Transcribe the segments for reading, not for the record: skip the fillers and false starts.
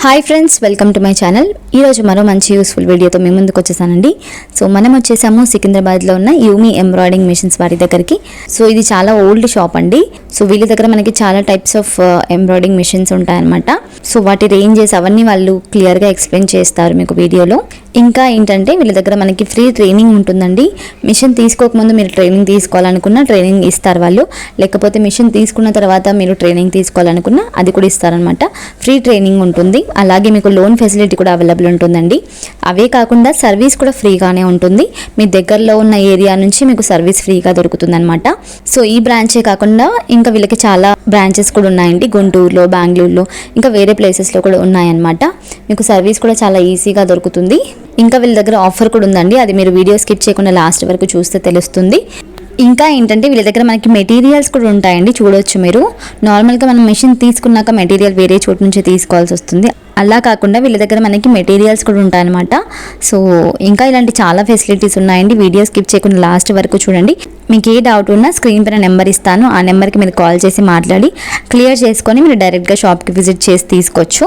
Hi friends, welcome to my channel. ఈరోజు మరో మంచి యూస్ఫుల్ వీడియోతో మేము ముందుకు వచ్చేసానండి. సో మనం వచ్చేసాము సికింద్రాబాద్లో ఉన్న యూమి ఎంబ్రాయిడింగ్ మిషన్స్ వారి దగ్గరికి. సో ఇది చాలా ఓల్డ్ షాప్ అండి. సో వీళ్ళ దగ్గర మనకి చాలా టైప్స్ ఆఫ్ ఎంబ్రాయిడింగ్ మిషన్స్ ఉంటాయన్నమాట. సో వాటి రేంజెస్ అవన్నీ వాళ్ళు క్లియర్గా ఎక్స్ప్లెయిన్ చేస్తారు మీకు వీడియోలో. ఇంకా ఏంటంటే వీళ్ళ దగ్గర మనకి ఫ్రీ ట్రైనింగ్ ఉంటుందండి. మిషన్ తీసుకోకముందు మీరు ట్రైనింగ్ తీసుకోవాలనుకున్న ట్రైనింగ్ ఇస్తారు వాళ్ళు, లేకపోతే మిషన్ తీసుకున్న తర్వాత మీరు ట్రైనింగ్ తీసుకోవాలనుకున్న అది కూడా ఇస్తారనమాట. ఫ్రీ ట్రైనింగ్ ఉంటుంది. అలాగే మీకు లోన్ ఫెసిలిటీ కూడా అవైలబుల్ ఉంటుందండి. అవే కాకుండా సర్వీస్ కూడా ఫ్రీగానే ఉంటుంది. మీ దగ్గరలో ఉన్న ఏరియా నుంచి మీకు సర్వీస్ ఫ్రీగా దొరుకుతుంది అనమాట. సో ఈ బ్రాంచే కాకుండా ఇంకా వీళ్ళకి చాలా బ్రాంచెస్ కూడా ఉన్నాయండి. గుంటూరులో, బెంగళూరులో, ఇంకా వేరే ప్లేసెస్లో కూడా ఉన్నాయన్నమాట. మీకు సర్వీస్ కూడా చాలా ఈజీగా దొరుకుతుంది. ఇంకా వీళ్ళ దగ్గర ఆఫర్ కూడా ఉందండి. అది మీరు వీడియో స్కిప్ చేయకుండా లాస్ట్ వరకు చూస్తే తెలుస్తుంది. ఇంకా ఏంటంటే వీళ్ళ దగ్గర మనకి మెటీరియల్స్ కూడా ఉంటాయండి. చూడొచ్చు మీరు. నార్మల్గా మనం మెషిన్ తీసుకున్నాక మెటీరియల్ వేరే చోటు నుంచి తీసుకోవాల్సి వస్తుంది. అలా కాకుండా వీళ్ళ దగ్గర మనకి మెటీరియల్స్ కూడా ఉంటాయన్నమాట. సో ఇంకా ఇలాంటి చాలా ఫెసిలిటీస్ ఉన్నాయండి. వీడియో స్కిప్ చేయకుండా లాస్ట్ వరకు చూడండి. మీకు ఏ డౌట్ ఉన్నా స్క్రీన్ పైన నెంబర్ ఇస్తాను. ఆ నెంబర్కి మీరు కాల్ చేసి మాట్లాడి క్లియర్ చేసుకొని మీరు డైరెక్ట్గా షాప్కి విజిట్ చేసి తీసుకోవచ్చు.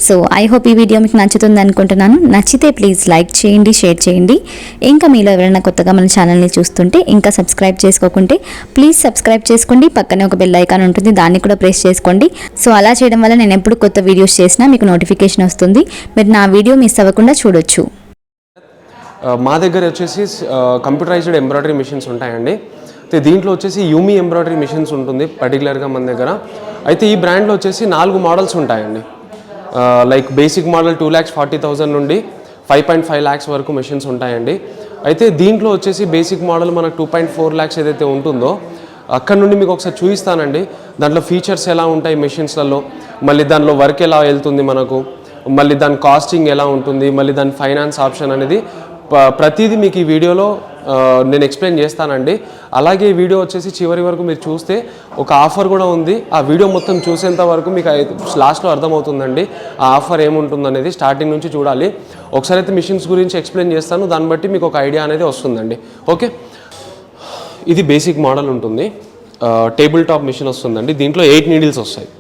సో ఐ హోప్ ఈ వీడియో మీకు నచ్చుతుంది అనుకుంటున్నాను. నచ్చితే ప్లీజ్ లైక్ చేయండి, షేర్ చేయండి. ఇంకా మీలో ఎవరైనా కొత్తగా మన ఛానల్ని చూస్తుంటే ఇంకా సబ్స్క్రైబ్ చేసుకోకుంటే ప్లీజ్ సబ్స్క్రైబ్ చేసుకోండి. పక్కనే ఒక బెల్ ఐకాన్ ఉంటుంది, దాన్ని కూడా ప్రెస్ చేసుకోండి. సో అలా చేయడం వల్ల నేను ఎప్పుడు కొత్త వీడియోస్ చేసినా మీకు నోటిఫికేషన్ వస్తుంది. మీరు నా వీడియో మిస్ అవ్వకుండా చూడొచ్చు. మా దగ్గర వచ్చేసి కంప్యూటరైజ్డ్ ఎంబ్రాయిడరీ మిషన్స్ ఉంటాయండి. అయితే దీంట్లో వచ్చేసి యూమి ఎంబ్రాయిడరీ మిషన్స్ ఉంటుంది పర్టికులర్గా మన దగ్గర. అయితే ఈ బ్రాండ్లో వచ్చేసి 4 మోడల్స్ ఉంటాయండి. లైక్ బేసిక్ మోడల్ 2,40,000 నుండి 5.5 lakhs వరకు మిషన్స్ ఉంటాయండి. అయితే దీంట్లో వచ్చేసి బేసిక్ మోడల్ మనకు 2.4 lakhs ఏదైతే ఉంటుందో అక్కడ నుండి మీకు ఒకసారి చూపిస్తానండి. దాంట్లో ఫీచర్స్ ఎలా ఉంటాయి మిషన్స్లలో, మళ్ళీ దానిలో వర్క్ ఎలా వెళ్తుంది మనకు, మళ్ళీ దాని కాస్టింగ్ ఎలా ఉంటుంది, మళ్ళీ దాని ఫైనాన్స్ ఆప్షన్ అనేది ప్రతిదీ మీకు ఈ వీడియోలో నేను ఎక్స్ప్లెయిన్ చేస్తానండి. అలాగే ఈ వీడియో వచ్చేసి చివరి వరకు మీరు చూస్తే ఒక ఆఫర్ కూడా ఉంది. ఆ వీడియో మొత్తం చూసేంత వరకు మీకు లాస్ట్లో అర్థమవుతుందండి ఆ ఆఫర్ ఏముంటుంది అనేది. స్టార్టింగ్ నుంచి చూడాలి. ఒకసారి అయితే మిషన్స్ గురించి ఎక్స్ప్లెయిన్ చేస్తాను, దాన్ని బట్టి మీకు ఒక ఐడియా అనేది వస్తుందండి. ఓకే, ఇది బేసిక్ మోడల్ ఉంటుంది. టేబుల్ టాప్ మిషన్ వస్తుందండి. దీంట్లో 8 నీడిల్స్ వస్తాయి.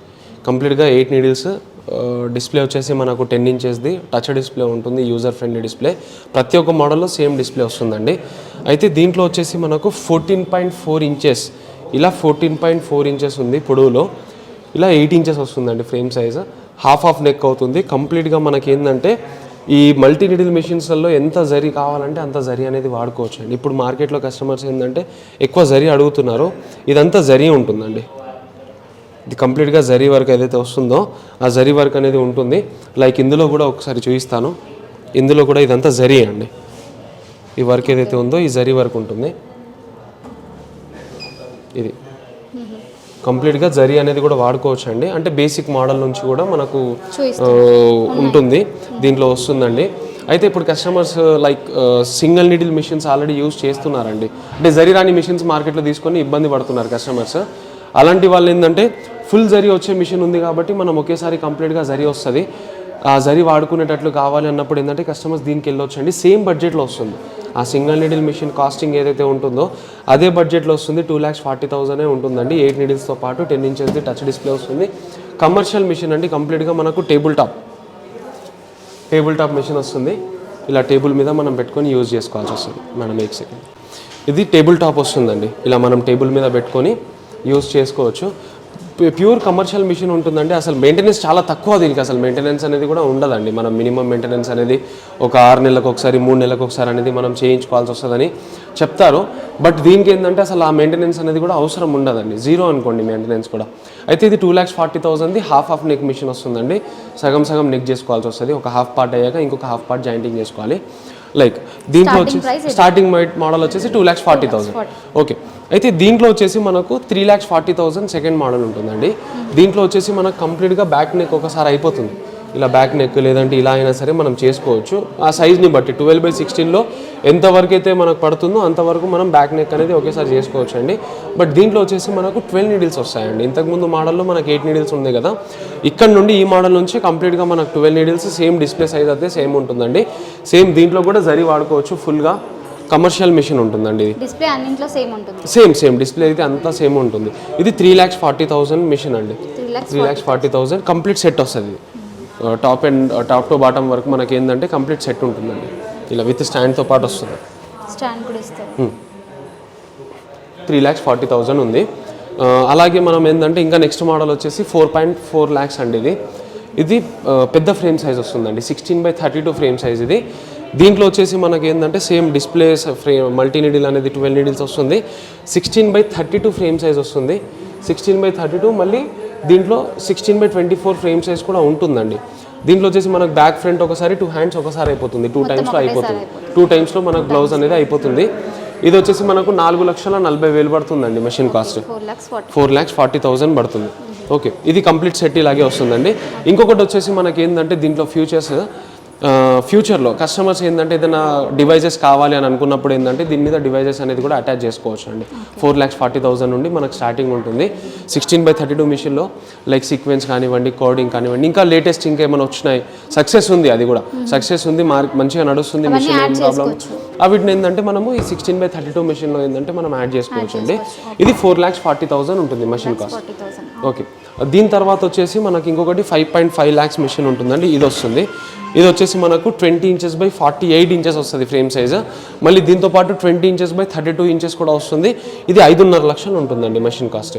కంప్లీట్గా 8 నీడిల్స్. డిస్ప్లే వచ్చేసి మనకు 10 inchesది టచ్ డిస్ప్లే ఉంటుంది, యూజర్ ఫ్రెండ్లీ డిస్ప్లే. ప్రతి ఒక్క మోడల్లో సేమ్ డిస్ప్లే వస్తుందండి. అయితే దీంట్లో వచ్చేసి మనకు 14.4 inches, ఇలా 14.4 inches ఉంది పొడవులో. ఇలా 8 inches వస్తుందండి ఫ్రేమ్ సైజు. హాఫ్ నెక్ అవుతుంది. కంప్లీట్గా మనకి ఏంటంటే ఈ మల్టీ నీడిల్ మిషన్స్లలో ఎంత జరీ కావాలంటే అంత జరీ అనేది వాడుకోవచ్చు అండి. ఇప్పుడు మార్కెట్లో కస్టమర్స్ ఏంటంటే ఎక్కువ జరీ అడుగుతున్నారు. ఇదంతా జరీ ఉంటుందండి. ఇది కంప్లీట్గా జరీ వర్క్ ఏదైతే వస్తుందో ఆ జరీ వర్క్ అనేది ఉంటుంది. లైక్ ఇందులో కూడా ఒకసారి చూపిస్తాను. ఇందులో కూడా ఇదంతా జరీ అండి. ఈ వర్క్ ఏదైతే ఉందో ఈ జరీ వర్క్ ఉంటుంది. ఇది కంప్లీట్గా జరీ అనేది కూడా వాడుకోవచ్చు అండి. అంటే బేసిక్ మోడల్ నుంచి కూడా మనకు ఉంటుంది, దీంట్లో వస్తుందండి. అయితే ఇప్పుడు customers like single needle machines already use చేస్తున్నారండి. అంటే జరీ రాని మిషన్స్ మార్కెట్లో తీసుకొని ఇబ్బంది పడుతున్నారు కస్టమర్స్. అలాంటి వాళ్ళు ఏంటంటే ఫుల్ జరీ వచ్చే మిషన్ ఉంది కాబట్టి మనం ఒకేసారి కంప్లీట్గా జరీ వస్తుంది. ఆ జరీ వాడుకునేటట్లు కావాలి అన్నప్పుడు ఏంటంటే కస్టమర్స్ దీనికి వెళ్ళొచ్చు అండి. సేమ్ బడ్జెట్లో వస్తుంది. ఆ సింగిల్ నీడిల్ మిషన్ కాస్టింగ్ ఏదైతే ఉంటుందో అదే బడ్జెట్లో వస్తుంది. 2,40,000 ఉంటుందండి. 8 నీడిల్స్తో పాటు 10 inchesది టచ్ డిస్ప్లే వస్తుంది. కమర్షియల్ మిషన్ అండి. కంప్లీట్గా మనకు టేబుల్ టాప్ మిషన్ వస్తుంది. ఇలా టేబుల్ మీద మనం పెట్టుకొని యూజ్ చేసుకోవాల్సి వస్తుంది. మనం ఒక సెకండ్, ఇది టేబుల్ టాప్ వస్తుందండి. ఇలా మనం టేబుల్ మీద పెట్టుకొని యూజ్ చేసుకోవచ్చు. ప్యూర్ కమర్షియల్ మిషన్ ఉంటుందండి. అసలు మెయింటెనెన్స్ చాలా తక్కువ. దీనికి అసలు మెయింటెనెన్స్ అనేది కూడా ఉండదండి. మనం మినిమం మెయింటెనెన్స్ అనేది ఒక 6 నెలలకు ఒకసారి 3 నెలలకు ఒకసారి అనేది మనం చేయించుకోవాల్సి వస్తుందని చెప్తారు. బట్ దీనికి ఏంటంటే అసలు ఆ మెయింటెనెన్స్ అనేది కూడా అవసరం ఉండదండి. జీరో అనుకోండి మెయింటెనెన్స్ కూడా. అయితే ఇది 2,40,000ది హాఫ్ నెక్ మిషన్ వస్తుందండి. సగం నెక్ చేసుకోవాల్సి వస్తుంది. ఒక హాఫ్ పార్ట్ అయ్యాక ఇంకొక హాఫ్ పార్ట్ జాయింటింగ్ చేసుకోవాలి. లైక్ దీంట్లో వచ్చి స్టార్టింగ్ మోడల్ వచ్చేసి 2,40,000. ఓకే, అయితే దీంట్లో వచ్చేసి మనకు 3,40,000 సెకండ్ మోడల్ ఉంటుందండి. దీంట్లో వచ్చేసి మనకు కంప్లీట్గా బ్యాక్ నెక్ ఒకసారి అయిపోతుంది. ఇలా బ్యాక్ నెక్ లేదంటే ఇలా అయినా సరే మనం చేసుకోవచ్చు. ఆ సైజ్ని బట్టి 12/16లో ఎంతవరకు అయితే మనకు పడుతుందో అంతవరకు మనం బ్యాక్ నెక్ అనేది ఒకేసారి చేసుకోవచ్చు అండి. బట్ దీంట్లో వచ్చేసి మనకు 12 నీడిల్స్ వస్తాయండి. ఇంతకుముందు మోడల్లో మనకు 8 నీడిల్స్ ఉంది కదా. ఇక్కడ నుండి ఈ మోడల్ నుంచి కంప్లీట్గా మనకు 12 నీడిల్స్. సేమ్ డిస్ప్లే సైజ్ అయితే సేమ్ ఉంటుందండి. సేమ్ దీంట్లో కూడా జరీ వాడుకోవచ్చు. ఫుల్గా కమర్షియల్ మిషన్ ఉంటుందండి. ఇది డిస్ప్లే అన్నింటిలో సేమ్ ఉంటుంది. సేమ్ డిస్ప్లే అయితే అంతా సేమ్ ఉంటుంది. ఇది 3,40,000 మిషన్ అండి. 3,40,000 కంప్లీట్ సెట్ వస్తుంది. టాప్ టు బాటమ్ వరకు మనకి ఏంటంటే కంప్లీట్ సెట్ ఉంటుందండి. ఇలా విత్ స్టాండ్తో పాటు వస్తుంది. స్టాండ్ కూడా ఇస్తారు. 3,40,000 ఉంది. అలాగే మనం ఏంటంటే ఇంకా నెక్స్ట్ మోడల్ వచ్చేసి 4.4 lakhs అండి. ఇది పెద్ద ఫ్రేమ్ సైజ్ వస్తుందండి. 16x32 ఫ్రేమ్ సైజ్ ఇది. దీంట్లో వచ్చేసి మనకి ఏంటంటే same displace frame multi needle అనేది 12 needles వస్తుంది. 16x32 ఫ్రేమ్ సైజ్ వస్తుంది. 16x32 మళ్ళీ దీంట్లో 16x24 ఫ్రేమ్ సైజ్ కూడా ఉంటుందండి. దీంట్లో వచ్చేసి మనకు బ్యాక్ ఫ్రంట్ ఒకసారి 2 hands ఒకసారి అయిపోతుంది. 2 times అయిపోతుంది. 2 times మనకు బ్లౌజ్ అనేది అయిపోతుంది. ఇది వచ్చేసి మనకు 4,40,000 పడుతుందండి మెషిన్ కాస్ట్. 4,40,000 పడుతుంది. ఓకే, ఇది కంప్లీట్ సెట్ ఇలాగే వస్తుందండి. ఇంకొకటి వచ్చేసి మనకి ఏంటంటే దీంట్లో ఫ్యూచర్లో కస్టమర్స్ ఏంటంటే ఏదైనా డివైజెస్ కావాలి అని అనుకున్నప్పుడు ఏంటంటే దీని మీద డివైజెస్ అనేది కూడా అటాచ్ చేసుకోవచ్చు అండి. 4,40,000 నుండి మనకు స్టార్టింగ్ ఉంటుంది. 16x32 మిషన్లో లైక్ సీక్వెన్స్ కానివ్వండి, కోడింగ్ కానివ్వండి, ఇంకా లేటెస్ట్ ఇంకేమైనా వచ్చినాయి. సక్సెస్ ఉంది, అది కూడా సక్సెస్ ఉంది, మంచిగా నడుస్తుంది మిషన్. ఏం ప్రాబ్లం వీటిని ఏంటంటే మనము ఈ 16x32 మిషన్లో ఏంటంటే మనం యాడ్ చేసుకోవచ్చు అండి. ఇది 4,40,000 ఉంటుంది మెషిన్ కాస్ట్. ఓకే, దీని తర్వాత వచ్చేసి మనకి ఇంకొకటి 5.5 lakhs మిషన్ ఉంటుందండి. ఇది వస్తుంది. ఇది వచ్చేసి మనకు 20 inches by 48 inches వస్తుంది ఫ్రేమ్ సైజ్. మళ్ళీ దీంతో పాటు 20 inches by 32 inches కూడా వస్తుంది. ఇది 5.5 లక్షలు ఉంటుందండి machine cost.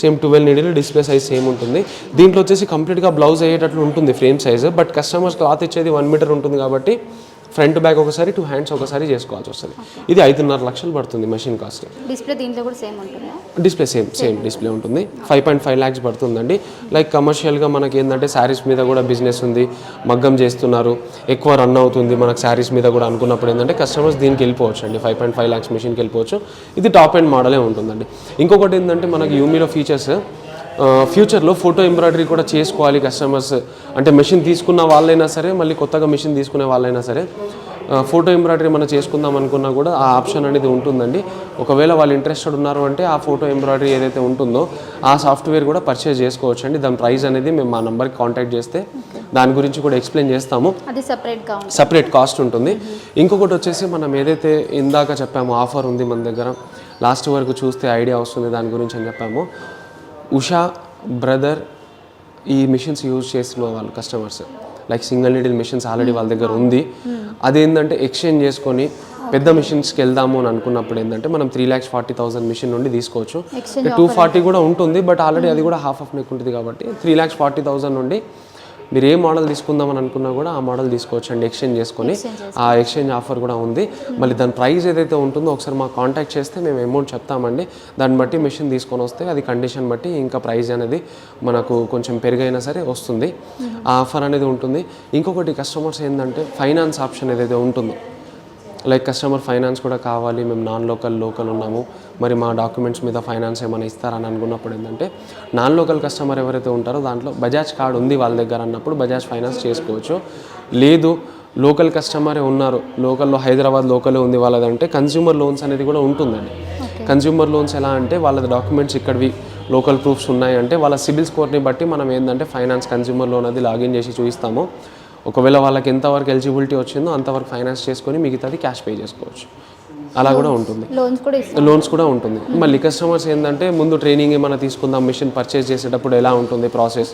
Same 12 needle display size same ఉంటుంది. దీంట్లో వచ్చేసి కంప్లీట్గా బ్లౌజ్ అయ్యేటట్లు ఉంటుంది frame size. But customers cloth ఇచ్చేది 1 meter ఉంటుంది కాబట్టి ఫ్రంట్ బ్యాక్ ఒకసారి 2 hands ఒకసారి చేసుకోవాల్సి వస్తుంది. ఇది 5.5 లక్షలు పడుతుంది మెషిన్ కాస్ట్. డిస్ప్లే దీంట్లో కూడా సేమ్ ఉంటుంది. డిస్ప్లే సేమ్ డిస్ప్లే ఉంటుంది. 5.5 lakhs పడుతుందండి. లైక్ కమర్షియల్గా మనకి ఏంటంటే శారీస్ మీద కూడా బిజినెస్ ఉంది, మగ్గం చేస్తున్నారు, ఎక్కువ రన్ అవుతుంది మనకు శారీస్ మీద కూడా అనుకున్నప్పుడు ఏంటంటే కస్టమర్స్ దీనికి వెళ్ళిపోవచ్చు అండి. 5.5 lakhs మిషన్కి వెళ్ళిపోవచ్చు. ఇది టాప్ ఎండ్ మోడలే ఉంటుందండి. ఇంకొకటి ఏంటంటే మనకి యూమీలో ఫీచర్స్ ఫ్యూచర్లో ఫోటో ఎంబ్రాయిడరీ కూడా చేసుకోవాలి కస్టమర్స్ అంటే మెషిన్ తీసుకున్న వాళ్ళైనా సరే, మళ్ళీ కొత్తగా మెషిన్ తీసుకునే వాళ్ళైనా సరే ఫోటో ఎంబ్రాయిడరీ మనం చేసుకుందాం అనుకున్నా కూడా ఆ ఆప్షన్ అనేది ఉంటుందండి. ఒకవేళ వాళ్ళు ఇంట్రెస్టెడ్ ఉన్నారు అంటే ఆ ఫోటో ఎంబ్రాయిడరీ ఏదైతే ఉంటుందో ఆ సాఫ్ట్వేర్ కూడా పర్చేజ్ చేసుకోవచ్చు అండి. దాని ప్రైస్ అనేది మేము మా నెంబర్కి కాంటాక్ట్ చేస్తే దాని గురించి కూడా ఎక్స్ప్లెయిన్ చేస్తాము. అది సపరేట్ కాస్ట్ ఉంటుంది. ఇంకొకటి వచ్చేసి మనం ఏదైతే ఇందాక చెప్పామో ఆఫర్ ఉంది మన దగ్గర, లాస్ట్ వరకు చూస్తే ఐడియా వస్తుంది దాని గురించి అని చెప్పాము. ఉషా బ్రదర్ ఈ మిషన్స్ యూజ్ చేసిన వాళ్ళు customers like single needle machines already వాళ్ళ దగ్గర ఉంది. అదేంటంటే ఎక్స్చేంజ్ చేసుకొని పెద్ద మిషన్స్కి వెళ్దాము అని అనుకున్నప్పుడు ఏంటంటే మనం 3,40,000 మిషన్ నుండి తీసుకోవచ్చు. 240 కూడా ఉంటుంది, బట్ ఆల్రెడీ అది కూడా హాఫ్ ఆఫ్ నెక్ ఉంటుంది కాబట్టి 3,40,000 నుండి మీరు ఏ మోడల్ తీసుకుందామని అనుకున్నా కూడా ఆ మోడల్ తీసుకోవచ్చు అండి ఎక్స్చేంజ్ చేసుకొని. ఆ ఎక్స్చేంజ్ ఆఫర్ కూడా ఉంది. మళ్ళీ దాని ప్రైస్ ఏదైతే ఉంటుందో ఒకసారి మాకు కాంటాక్ట్ చేస్తే మేము అమౌంట్ చెప్తామండి. దాన్ని బట్టి మిషన్ తీసుకొని వస్తే అది కండిషన్ బట్టి ఇంకా ప్రైస్ అనేది మనకు కొంచెం పెరిగైనా సరే వస్తుంది. ఆ ఆఫర్ అనేది ఉంటుంది. ఇంకొకటి కస్టమర్స్ ఏంటంటే ఫైనాన్స్ ఆప్షన్ ఏదైతే ఉంటుందో లైక్ కస్టమర్ ఫైనాన్స్ కూడా కావాలి, మేము లోకల్ ఉన్నాము, మరి మా డాక్యుమెంట్స్ మీద ఫైనాన్స్ ఏమైనా ఇస్తారని అనుకున్నప్పుడు ఏంటంటే నాన్ లోకల్ కస్టమర్ ఎవరైతే ఉంటారో దాంట్లో బజాజ్ కార్డ్ ఉంది వాళ్ళ దగ్గర అన్నప్పుడు బజాజ్ ఫైనాన్స్ చేసుకోవచ్చు. లేదు లోకల్ కస్టమరే ఉన్నారు, లోకల్లో హైదరాబాద్ లోకలే ఉంది వాళ్ళదంటే కన్స్యూమర్ లోన్స్ అనేది కూడా ఉంటుందండి. కన్స్యూమర్ లోన్స్ ఎలా అంటే వాళ్ళ డాక్యుమెంట్స్ ఇక్కడివి లోకల్ ప్రూఫ్స్ ఉన్నాయంటే వాళ్ళ సిబిల్ స్కోర్ని బట్టి మనం ఏంటంటే ఫైనాన్స్ కన్స్యూమర్ లోన్ అది లాగిన్ చేసి చూపిస్తాము. ఒకవేళ వాళ్ళకి ఎంతవరకు ఎలిజిబిలిటీ వచ్చిందో అంతవరకు ఫైనాన్స్ చేసుకొని మిగతాది క్యాష్ పే చేసుకోవచ్చు. అలా కూడా ఉంటుంది. లోన్స్ కూడా ఉంటుంది. మళ్ళీ కస్టమర్స్ ఏంటంటే ముందు ట్రైనింగ్ ఏమైనా తీసుకుందాం, మిషన్ పర్చేస్ చేసేటప్పుడు ఎలా ఉంటుంది ప్రాసెస్,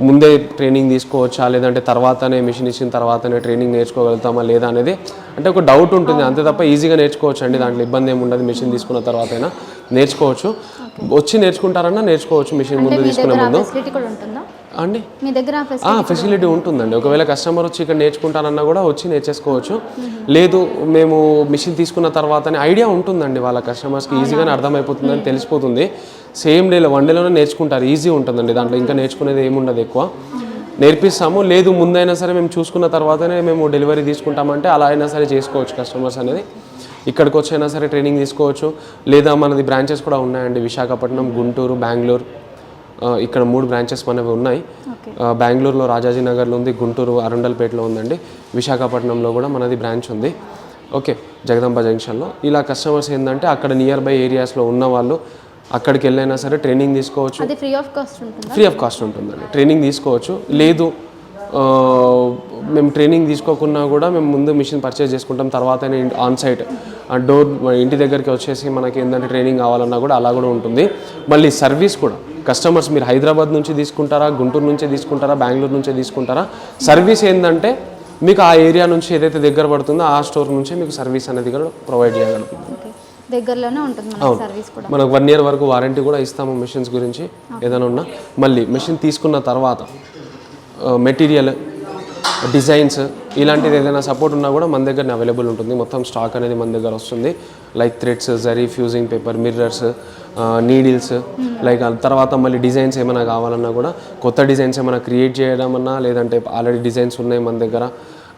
ముందే ట్రైనింగ్ తీసుకోవచ్చా లేదంటే తర్వాతనే మిషన్ ఇచ్చిన తర్వాతనే ట్రైనింగ్ నేర్చుకోగలుగుతామా లేదా అనేది అంటే ఒక డౌట్ ఉంటుంది. అంతే తప్ప ఈజీగా నేర్చుకోవచ్చు అండి, దాంట్లో ఇబ్బంది ఏమి ఉండదు. మిషన్ తీసుకున్న తర్వాతైనా నేర్చుకోవచ్చు, వచ్చి నేర్చుకుంటారన్నా నేర్చుకోవచ్చు మిషన్ ముందు తీసుకునే ముందు అండి. మీ దగ్గర ఫెసిలిటీ ఉంటుందండి. ఒకవేళ కస్టమర్ వచ్చి ఇక్కడ నేర్చుకుంటానన్నా కూడా వచ్చి నేర్చేసుకోవచ్చు. లేదు మేము మిషన్ తీసుకున్న తర్వాతనే ఐడియా ఉంటుందండి వాళ్ళ కస్టమర్స్కి, ఈజీగానే అర్థమైపోతుందని తెలిసిపోతుంది. సేమ్ డేలో 1 dayలోనే నేర్చుకుంటారు, ఈజీ ఉంటుందండి. దాంట్లో ఇంకా నేర్చుకునేది ఏముండదు, ఎక్కువ నేర్పిస్తాము. లేదు ముందైనా సరే మేము చూసుకున్న తర్వాతనే మేము డెలివరీ తీసుకుంటామంటే అలా అయినా సరే చేసుకోవచ్చు కస్టమర్స్ అనేది. ఇక్కడికి వచ్చైనా సరే ట్రైనింగ్ తీసుకోవచ్చు. లేదా మనది బ్రాంచెస్ కూడా ఉన్నాయండి, విశాఖపట్నం, గుంటూరు, బెంగళూరు, ఇక్కడ 3 బ్రాంచెస్ మనవి ఉన్నాయి. బెంగళూరులో రాజాజీనగర్లో ఉంది, గుంటూరు అరండల్పేటలో ఉందండి, విశాఖపట్నంలో కూడా మనది బ్రాంచ్ ఉంది. ఓకే, జగదంబ జంక్షన్లో. ఇలా కస్టమర్స్ ఏంటంటే అక్కడ నియర్ బై ఏరియాస్లో ఉన్న వాళ్ళు అక్కడికి వెళ్ళైనా సరే ట్రైనింగ్ తీసుకోవచ్చు. ఫ్రీ ఆఫ్ కాస్ట్ ఉంటుందండి, ట్రైనింగ్ తీసుకోవచ్చు. లేదు మేము ట్రైనింగ్ తీసుకోకున్నా కూడా మేము ముందు మిషన్ పర్చేస్ చేసుకుంటాం, తర్వాతనే ఆన్ సైట్ డోర్ ఇంటి దగ్గరికి వచ్చేసి మనకి ఏంటంటే ట్రైనింగ్ కావాలన్నా కూడా అలా కూడా ఉంటుంది. మళ్ళీ సర్వీస్ కూడా కస్టమర్స్ మీరు హైదరాబాద్ నుంచి తీసుకుంటారా, గుంటూరు నుంచే తీసుకుంటారా, బెంగళూరు నుంచే తీసుకుంటారా, సర్వీస్ ఏంటంటే మీకు ఆ ఏరియా నుంచి ఏదైతే దగ్గర పడుతుందో ఆ స్టోర్ నుంచే మీకు సర్వీస్ అనేది కూడా ప్రొవైడ్ చేయగలుగుతాం. దగ్గరలోనే ఉంటుంది మనకి సర్వీస్ కూడా. మనకు 1 year వరకు వారంటీ కూడా ఇస్తాము మిషన్స్ గురించి ఏదైనా ఉన్నా. మళ్ళీ మిషన్ తీసుకున్న తర్వాత మెటీరియల్, డిజైన్స్ ఇలాంటిది ఏదైనా సపోర్ట్ ఉన్నా కూడా మన దగ్గర అవైలబుల్ ఉంటుంది. మొత్తం స్టాక్ అనేది మన దగ్గర వస్తుంది. Like threads, zari, fusing paper, mirrors, needles, like తర్వాత మళ్ళీ డిజైన్స్ ఏమైనా కావాలన్నా కూడా, కొత్త డిజైన్స్ ఏమైనా క్రియేట్ చేయడం అన్నా, లేదంటే ఆల్రెడీ డిజైన్స్ ఉన్నాయి మన దగ్గర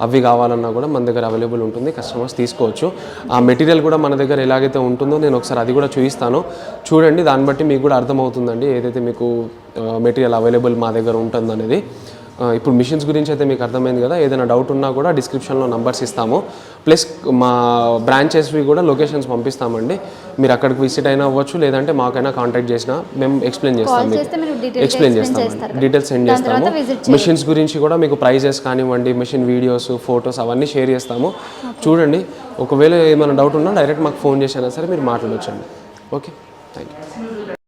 అవి కావాలన్నా కూడా మన దగ్గర అవైలబుల్ ఉంటుంది. కస్టమర్స్ తీసుకోవచ్చు. ఆ మెటీరియల్ కూడా మన దగ్గర ఎలాగైతే ఉంటుందో నేను ఒకసారి అది కూడా చూపిస్తాను. చూడండి, దాన్ని బట్టి మీకు కూడా అర్థమవుతుందండి ఏదైతే మీకు మెటీరియల్ అవైలబుల్ మా దగ్గర ఉంటుందనేది. ఇప్పుడు మిషన్స్ గురించి అయితే మీకు అర్థమైంది కదా. ఏదైనా డౌట్ ఉన్నా కూడా డిస్క్రిప్షన్లో నంబర్స్ ఇస్తాము. ప్లస్ మా బ్రాంచెస్వి కూడా లొకేషన్స్ పంపిస్తామండి. మీరు అక్కడికి విజిట్ అయినా అవ్వచ్చు, లేదంటే మాకైనా కాంటాక్ట్ చేసినా మేము ఎక్స్ప్లెయిన్ చేస్తాము. డీటెయిల్స్ సెండ్ చేస్తాము. మిషన్స్ గురించి కూడా మీకు ప్రైజెస్ కానివ్వండి, మిషన్ వీడియోస్, ఫొటోస్ అవన్నీ షేర్ చేస్తాము. చూడండి, ఒకవేళ ఏమైనా డౌట్ ఉన్నా డైరెక్ట్ మాకు ఫోన్ చేసినా సరే మీరు మాట్లాడొచ్చండి. Okay, thank you.